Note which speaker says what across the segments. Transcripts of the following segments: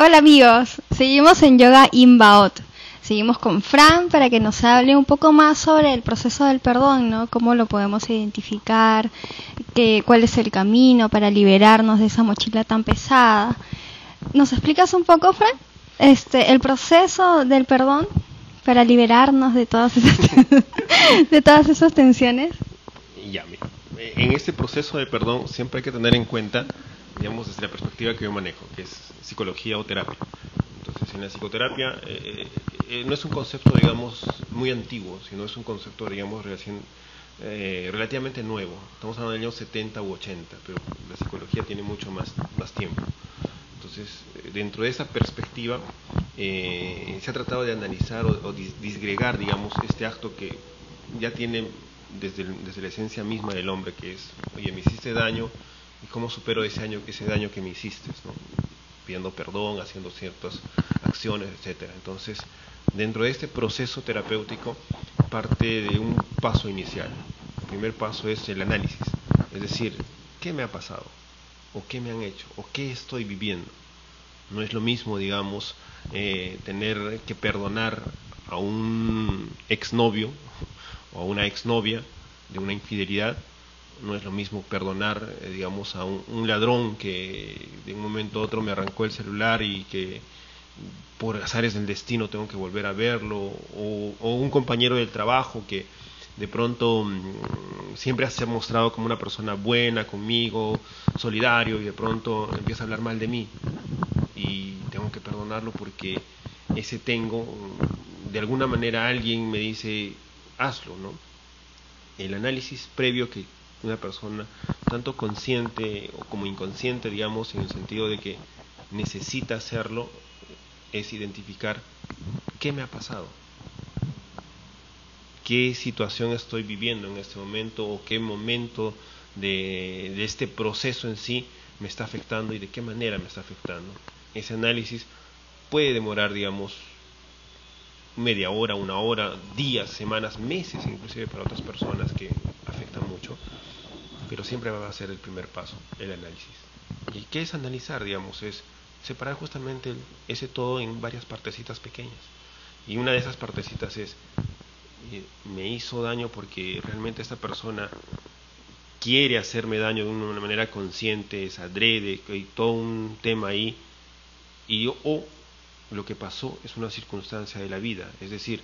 Speaker 1: Hola amigos, seguimos en Yoga Inbaot. Seguimos con Fran para que nos hable un poco más sobre el proceso del perdón, ¿no? Cómo lo podemos identificar, cuál es el camino para liberarnos de esa mochila tan pesada. ¿Nos explicas un poco, Fran? El proceso del perdón para liberarnos de todas esas de todas esas tensiones.
Speaker 2: Ya, mira, en este proceso de perdón siempre hay que tener en cuenta, digamos, desde la perspectiva que yo manejo, que es psicología o terapia. Entonces, en la psicoterapia no es un concepto, digamos, muy antiguo, sino es un concepto, digamos, relativamente nuevo. Estamos hablando de años 70 u 80, pero la psicología tiene mucho más tiempo. Entonces, dentro de esa perspectiva, se ha tratado de analizar o disgregar, digamos, este acto que ya tiene desde la esencia misma del hombre, que es, oye, me hiciste daño, y cómo supero ese daño que me hiciste, ¿no? Pidiendo perdón, haciendo ciertas acciones, etcétera. Entonces, dentro de este proceso terapéutico parte de un paso inicial. El primer paso es el análisis, es decir, ¿qué me ha pasado? ¿O qué me han hecho? ¿O qué estoy viviendo? No es lo mismo, digamos, tener que perdonar a un exnovio o a una exnovia de una infidelidad. No es lo mismo perdonar, digamos, a un ladrón que de un momento a otro me arrancó el celular y que por azares del destino tengo que volver a verlo, o un compañero del trabajo que de pronto siempre se ha mostrado como una persona buena conmigo, solidario, y de pronto empieza a hablar mal de mí y tengo que perdonarlo porque de alguna manera alguien me dice, hazlo, ¿no? El análisis previo que una persona, tanto consciente o como inconsciente, digamos, en el sentido de que necesita hacerlo, es identificar qué me ha pasado, qué situación estoy viviendo en este momento, o qué momento de este proceso en sí me está afectando y de qué manera me está afectando. Ese análisis puede demorar, digamos, media hora, una hora, días, semanas, meses, inclusive para otras personas que afectan mucho, pero siempre va a ser el primer paso, el análisis. ¿Y qué es analizar? Digamos, es separar justamente ese todo en varias partecitas pequeñas. Y una de esas partecitas es, me hizo daño porque realmente esta persona quiere hacerme daño de una manera consciente, es adrede, hay todo un tema ahí, o lo que pasó es una circunstancia de la vida, es decir,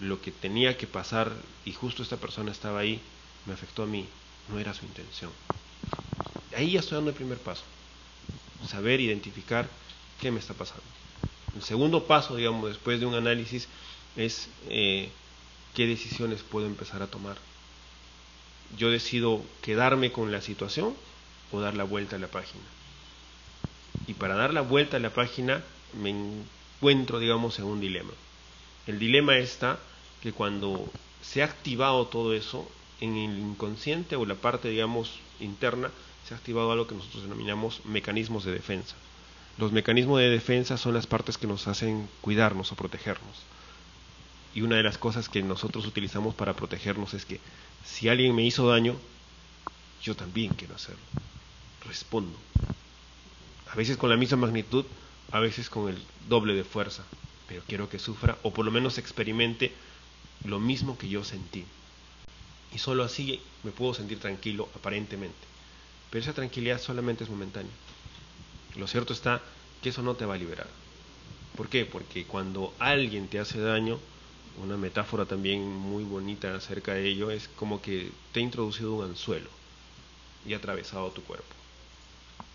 Speaker 2: lo que tenía que pasar y justo esta persona estaba ahí, me afectó a mí, no era su intención. Ahí ya estoy dando el primer paso, saber identificar qué me está pasando. El segundo paso, digamos, después de un análisis, es qué decisiones puedo empezar a tomar. Yo decido quedarme con la situación o dar la vuelta a la página. Y para dar la vuelta a la página me encuentro, digamos, en un dilema. El dilema está que cuando se ha activado todo eso, en el inconsciente o la parte, digamos, interna, se ha activado algo que nosotros denominamos mecanismos de defensa. Los mecanismos de defensa son las partes que nos hacen cuidarnos o protegernos. Y una de las cosas que nosotros utilizamos para protegernos es que si alguien me hizo daño, yo también quiero hacerlo. Respondo. A veces con la misma magnitud, a veces con el doble de fuerza, pero quiero que sufra o por lo menos experimente lo mismo que yo sentí. Y solo así me puedo sentir tranquilo aparentemente. Pero esa tranquilidad solamente es momentánea. Lo cierto está que eso no te va a liberar. ¿Por qué? Porque cuando alguien te hace daño, una metáfora también muy bonita acerca de ello es como que te ha introducido un anzuelo y ha atravesado tu cuerpo.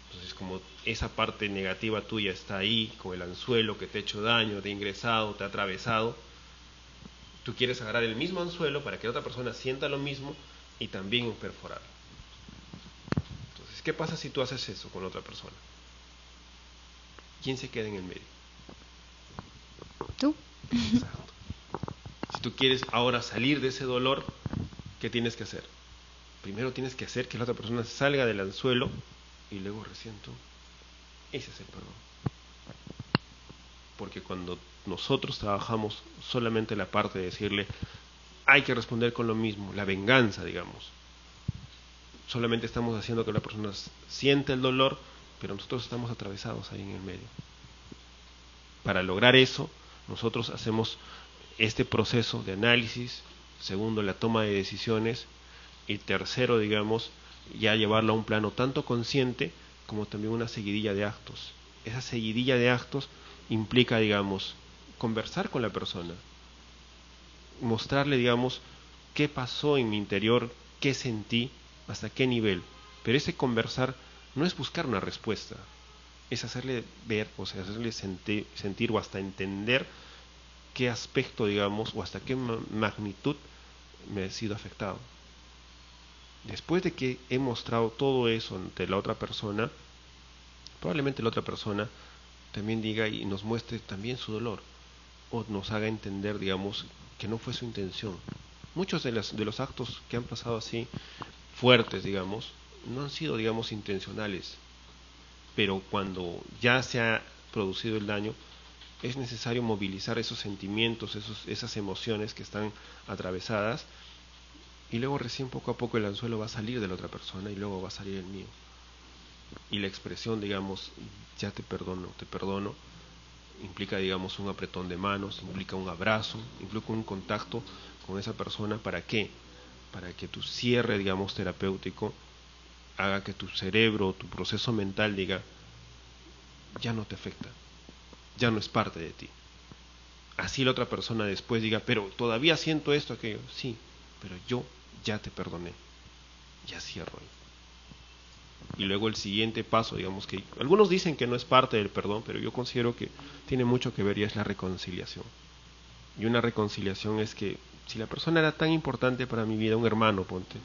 Speaker 2: Entonces, como esa parte negativa tuya está ahí, con el anzuelo que te ha hecho daño, te ha ingresado, te ha atravesado, tú quieres agarrar el mismo anzuelo para que otra persona sienta lo mismo y también perforar. Entonces, ¿qué pasa si tú haces eso con otra persona? ¿Quién se queda en el medio?
Speaker 1: ¿Tú?
Speaker 2: Exacto. Si tú quieres ahora salir de ese dolor, ¿qué tienes que hacer? Primero tienes que hacer que la otra persona salga del anzuelo y luego recién tú. Ese es el perdón. Porque cuando nosotros trabajamos solamente la parte de decirle hay que responder con lo mismo, la venganza, digamos, solamente estamos haciendo que la persona sienta el dolor, pero nosotros estamos atravesados ahí en el medio. Para lograr eso, nosotros hacemos este proceso de análisis, segundo, la toma de decisiones, y tercero, digamos, ya llevarlo a un plano tanto consciente como también una seguidilla de actos. Esa seguidilla de actos implica, digamos, conversar con la persona, mostrarle, digamos, qué pasó en mi interior, qué sentí, hasta qué nivel. Pero ese conversar no es buscar una respuesta, es hacerle ver, o sea, hacerle sentir o hasta entender qué aspecto, digamos, o hasta qué magnitud me he sido afectado. Después de que he mostrado todo eso ante la otra persona, probablemente la otra persona también diga y nos muestre también su dolor, o nos haga entender, digamos, que no fue su intención. Muchos de los actos que han pasado así, fuertes, digamos, no han sido, digamos, intencionales, pero cuando ya se ha producido el daño, es necesario movilizar esos sentimientos, esas emociones que están atravesadas, y luego recién poco a poco el anzuelo va a salir de la otra persona y luego va a salir el mío. Y la expresión, digamos, ya te perdono, implica, digamos, un apretón de manos, implica un abrazo, implica un contacto con esa persona. ¿Para qué? Para que tu cierre, digamos, terapéutico haga que tu cerebro, tu proceso mental diga, ya no te afecta, ya no es parte de ti. Así la otra persona después diga, pero todavía siento esto, aquello. Sí, pero yo ya te perdoné, ya cierro ahí. Y luego el siguiente paso, digamos, que algunos dicen que no es parte del perdón, pero yo considero que tiene mucho que ver, y es la reconciliación. Y una reconciliación es que si la persona era tan importante para mi vida, un hermano, ponte,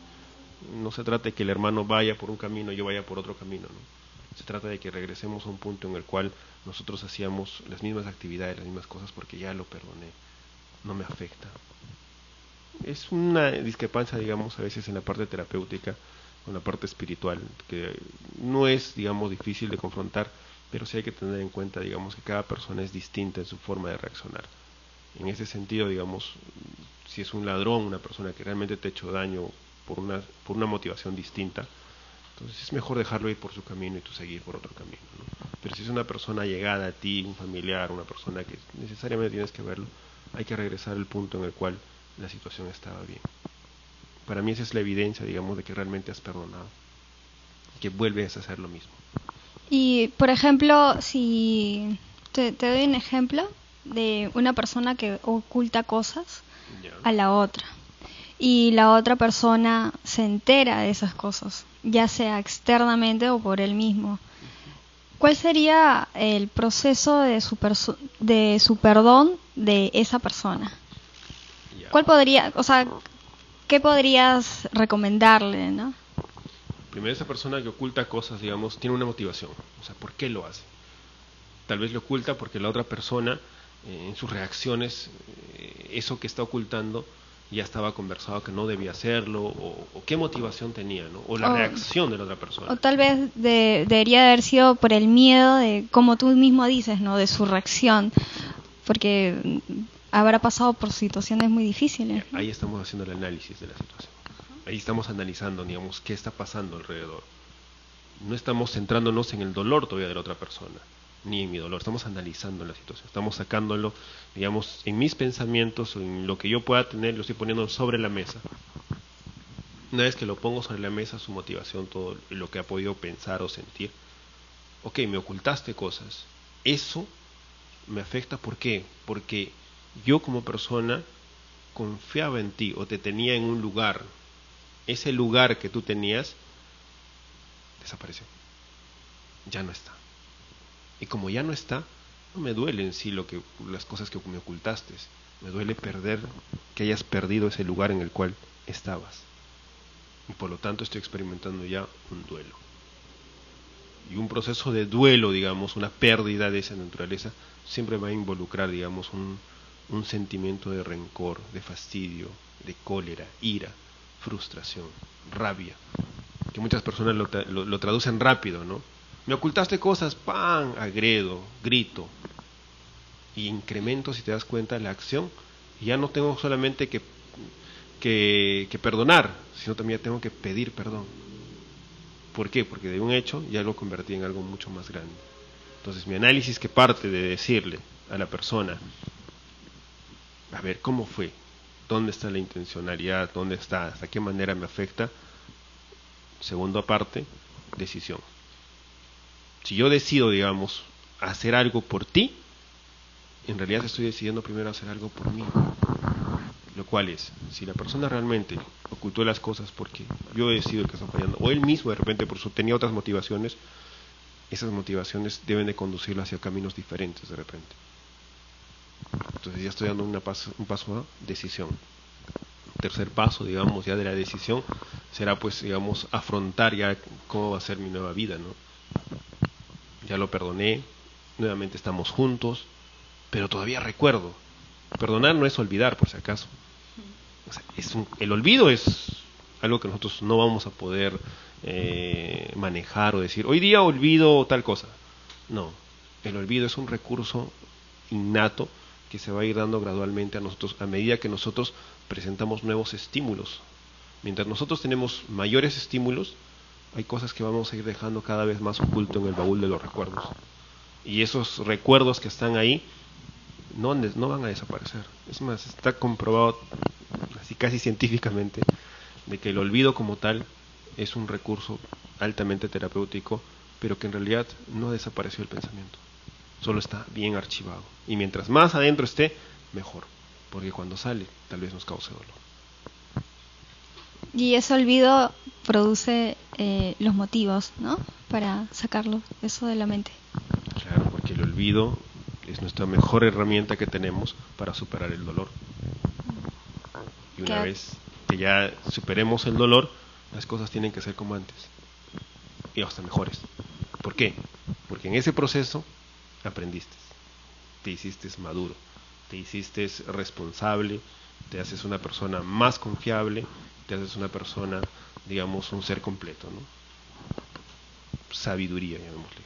Speaker 2: no se trata de que el hermano vaya por un camino y yo vaya por otro camino, ¿no? Se trata de que regresemos a un punto en el cual nosotros hacíamos las mismas actividades, las mismas cosas, porque ya lo perdoné, no me afecta. Es una discrepancia, digamos, a veces en la parte terapéutica, con la parte espiritual, que no es, digamos, difícil de confrontar, pero sí hay que tener en cuenta, digamos, que cada persona es distinta en su forma de reaccionar. En ese sentido, digamos, si es un ladrón, una persona que realmente te ha hecho daño por una motivación distinta, entonces es mejor dejarlo ir por su camino y tú seguir por otro camino, ¿no? Pero si es una persona llegada a ti, un familiar, una persona que necesariamente tienes que verlo, hay que regresar al punto en el cual la situación estaba bien. Para mí esa es la evidencia, digamos, de que realmente has perdonado, que vuelves a hacer lo mismo.
Speaker 1: Y, por ejemplo, si te doy un ejemplo de una persona que oculta cosas
Speaker 2: Ya.
Speaker 1: a la otra, y la otra persona se entera de esas cosas, ya sea externamente o por él mismo. ¿Cuál sería el proceso de su perdón de esa persona?
Speaker 2: Ya.
Speaker 1: ¿Cuál podría, o sea, qué podrías recomendarle, ¿no?
Speaker 2: Primero, esa persona que oculta cosas, digamos, tiene una motivación. O sea, ¿por qué lo hace? Tal vez lo oculta porque la otra persona, en sus reacciones, eso que está ocultando ya estaba conversado que no debía hacerlo, o qué motivación tenía, ¿no? O la reacción de la otra persona.
Speaker 1: O tal vez debería haber sido por el miedo de, como tú mismo dices, ¿no? De su reacción, porque habrá pasado por situaciones muy difíciles, ¿no?
Speaker 2: Ahí estamos haciendo el análisis de la situación. Ahí estamos analizando, digamos, qué está pasando alrededor. No estamos centrándonos en el dolor todavía de la otra persona, ni en mi dolor. Estamos analizando la situación. Estamos sacándolo, digamos, en mis pensamientos o en lo que yo pueda tener, lo estoy poniendo sobre la mesa. Una vez que lo pongo sobre la mesa, su motivación, todo lo que ha podido pensar o sentir. Ok, me ocultaste cosas. Eso me afecta, ¿por qué? Porque yo como persona confiaba en ti o te tenía en un lugar. Ese lugar que tú tenías desapareció, ya no está. Y como ya no está, no me duele en sí las cosas que me ocultaste. Me duele que hayas perdido ese lugar en el cual estabas. Y por lo tanto estoy experimentando ya un duelo. Y un proceso de duelo, digamos, una pérdida de esa naturaleza, siempre va a involucrar, digamos, un sentimiento de rencor, de fastidio, de cólera, ira, frustración, rabia, que muchas personas lo traducen rápido, ¿no? Me ocultaste cosas, ¡pam!, agredo, grito, y incremento, si te das cuenta, la acción, y ya no tengo solamente que perdonar, sino también tengo que pedir perdón. ¿Por qué? Porque de un hecho ya lo convertí en algo mucho más grande. Entonces mi análisis, que parte de decirle a la persona, a ver, ¿cómo fue? ¿Dónde está la intencionalidad? ¿Dónde está? ¿Hasta qué manera me afecta? Segunda parte, decisión. Si yo decido, digamos, hacer algo por ti, en realidad estoy decidiendo primero hacer algo por mí. Lo cual es, si la persona realmente ocultó las cosas porque yo he sido el que está fallando, o él mismo de repente tenía otras motivaciones, esas motivaciones deben de conducirlo hacia caminos diferentes de repente. Entonces ya estoy dando un paso a decisión. Tercer paso, digamos, ya de la decisión será, pues, digamos, afrontar ya cómo va a ser mi nueva vida, ¿no? Ya lo perdoné, nuevamente estamos juntos, pero todavía recuerdo. Perdonar no es olvidar, por si acaso. O sea, el olvido es algo que nosotros no vamos a poder manejar o decir, hoy día olvido tal cosa. No, el olvido es un recurso innato que se va a ir dando gradualmente a nosotros a medida que nosotros presentamos nuevos estímulos. Mientras nosotros tenemos mayores estímulos, hay cosas que vamos a ir dejando cada vez más oculto en el baúl de los recuerdos. Y esos recuerdos que están ahí no van a desaparecer. Es más, está comprobado así casi científicamente de que el olvido como tal es un recurso altamente terapéutico, pero que en realidad no desapareció el pensamiento, solo está bien archivado, y mientras más adentro esté, mejor, porque cuando sale tal vez nos cause dolor.
Speaker 1: Y ese olvido produce los motivos, ¿no? Para sacarlo, eso de la mente.
Speaker 2: Claro, porque el olvido es nuestra mejor herramienta que tenemos para superar el dolor. Y una vez que ya superemos el dolor, las cosas tienen que ser como antes, y hasta mejores. ¿Por qué? Porque en ese proceso aprendiste, te hiciste maduro, te hiciste responsable, te haces una persona más confiable, te haces una persona, digamos, un ser completo, ¿no? Sabiduría, llamémosle.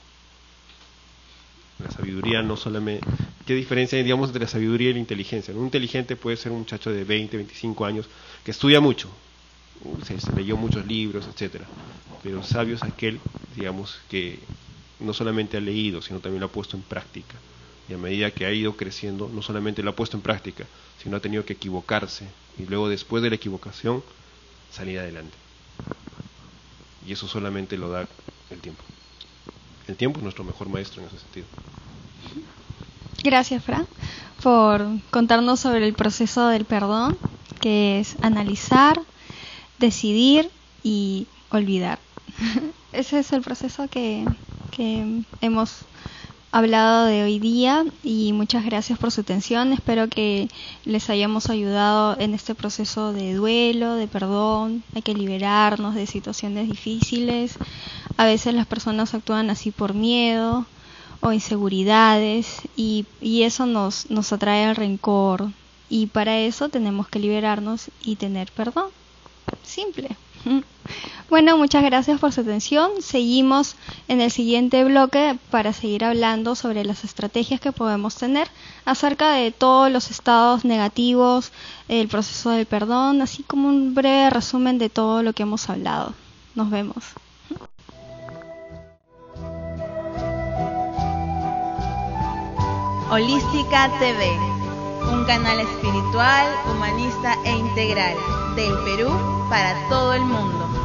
Speaker 2: La sabiduría no solamente... ¿Qué diferencia hay, digamos, entre la sabiduría y la inteligencia? Un inteligente puede ser un muchacho de 20, 25 años que estudia mucho, se leyó muchos libros, etcétera. Pero sabio es aquel, digamos, que no solamente ha leído, sino también lo ha puesto en práctica. Y a medida que ha ido creciendo, no solamente lo ha puesto en práctica, sino ha tenido que equivocarse. Y luego, después de la equivocación, salir adelante. Y eso solamente lo da el tiempo. El tiempo es nuestro mejor maestro en ese sentido.
Speaker 1: Gracias, Fran, por contarnos sobre el proceso del perdón, que es analizar, decidir y olvidar. Ese es el proceso que hemos hablado de hoy día, y muchas gracias por su atención. Espero que les hayamos ayudado en este proceso de duelo, de perdón. Hay que liberarnos de situaciones difíciles. A veces las personas actúan así por miedo o inseguridades, y eso nos atrae al rencor, y para eso tenemos que liberarnos y tener perdón. Simple. Bueno, muchas gracias por su atención. Seguimos en el siguiente bloque para seguir hablando sobre las estrategias que podemos tener acerca de todos los estados negativos, el proceso del perdón, así como un breve resumen de todo lo que hemos hablado. Nos vemos.
Speaker 3: Holística TV, un canal espiritual, humanista e integral del Perú para todo el mundo.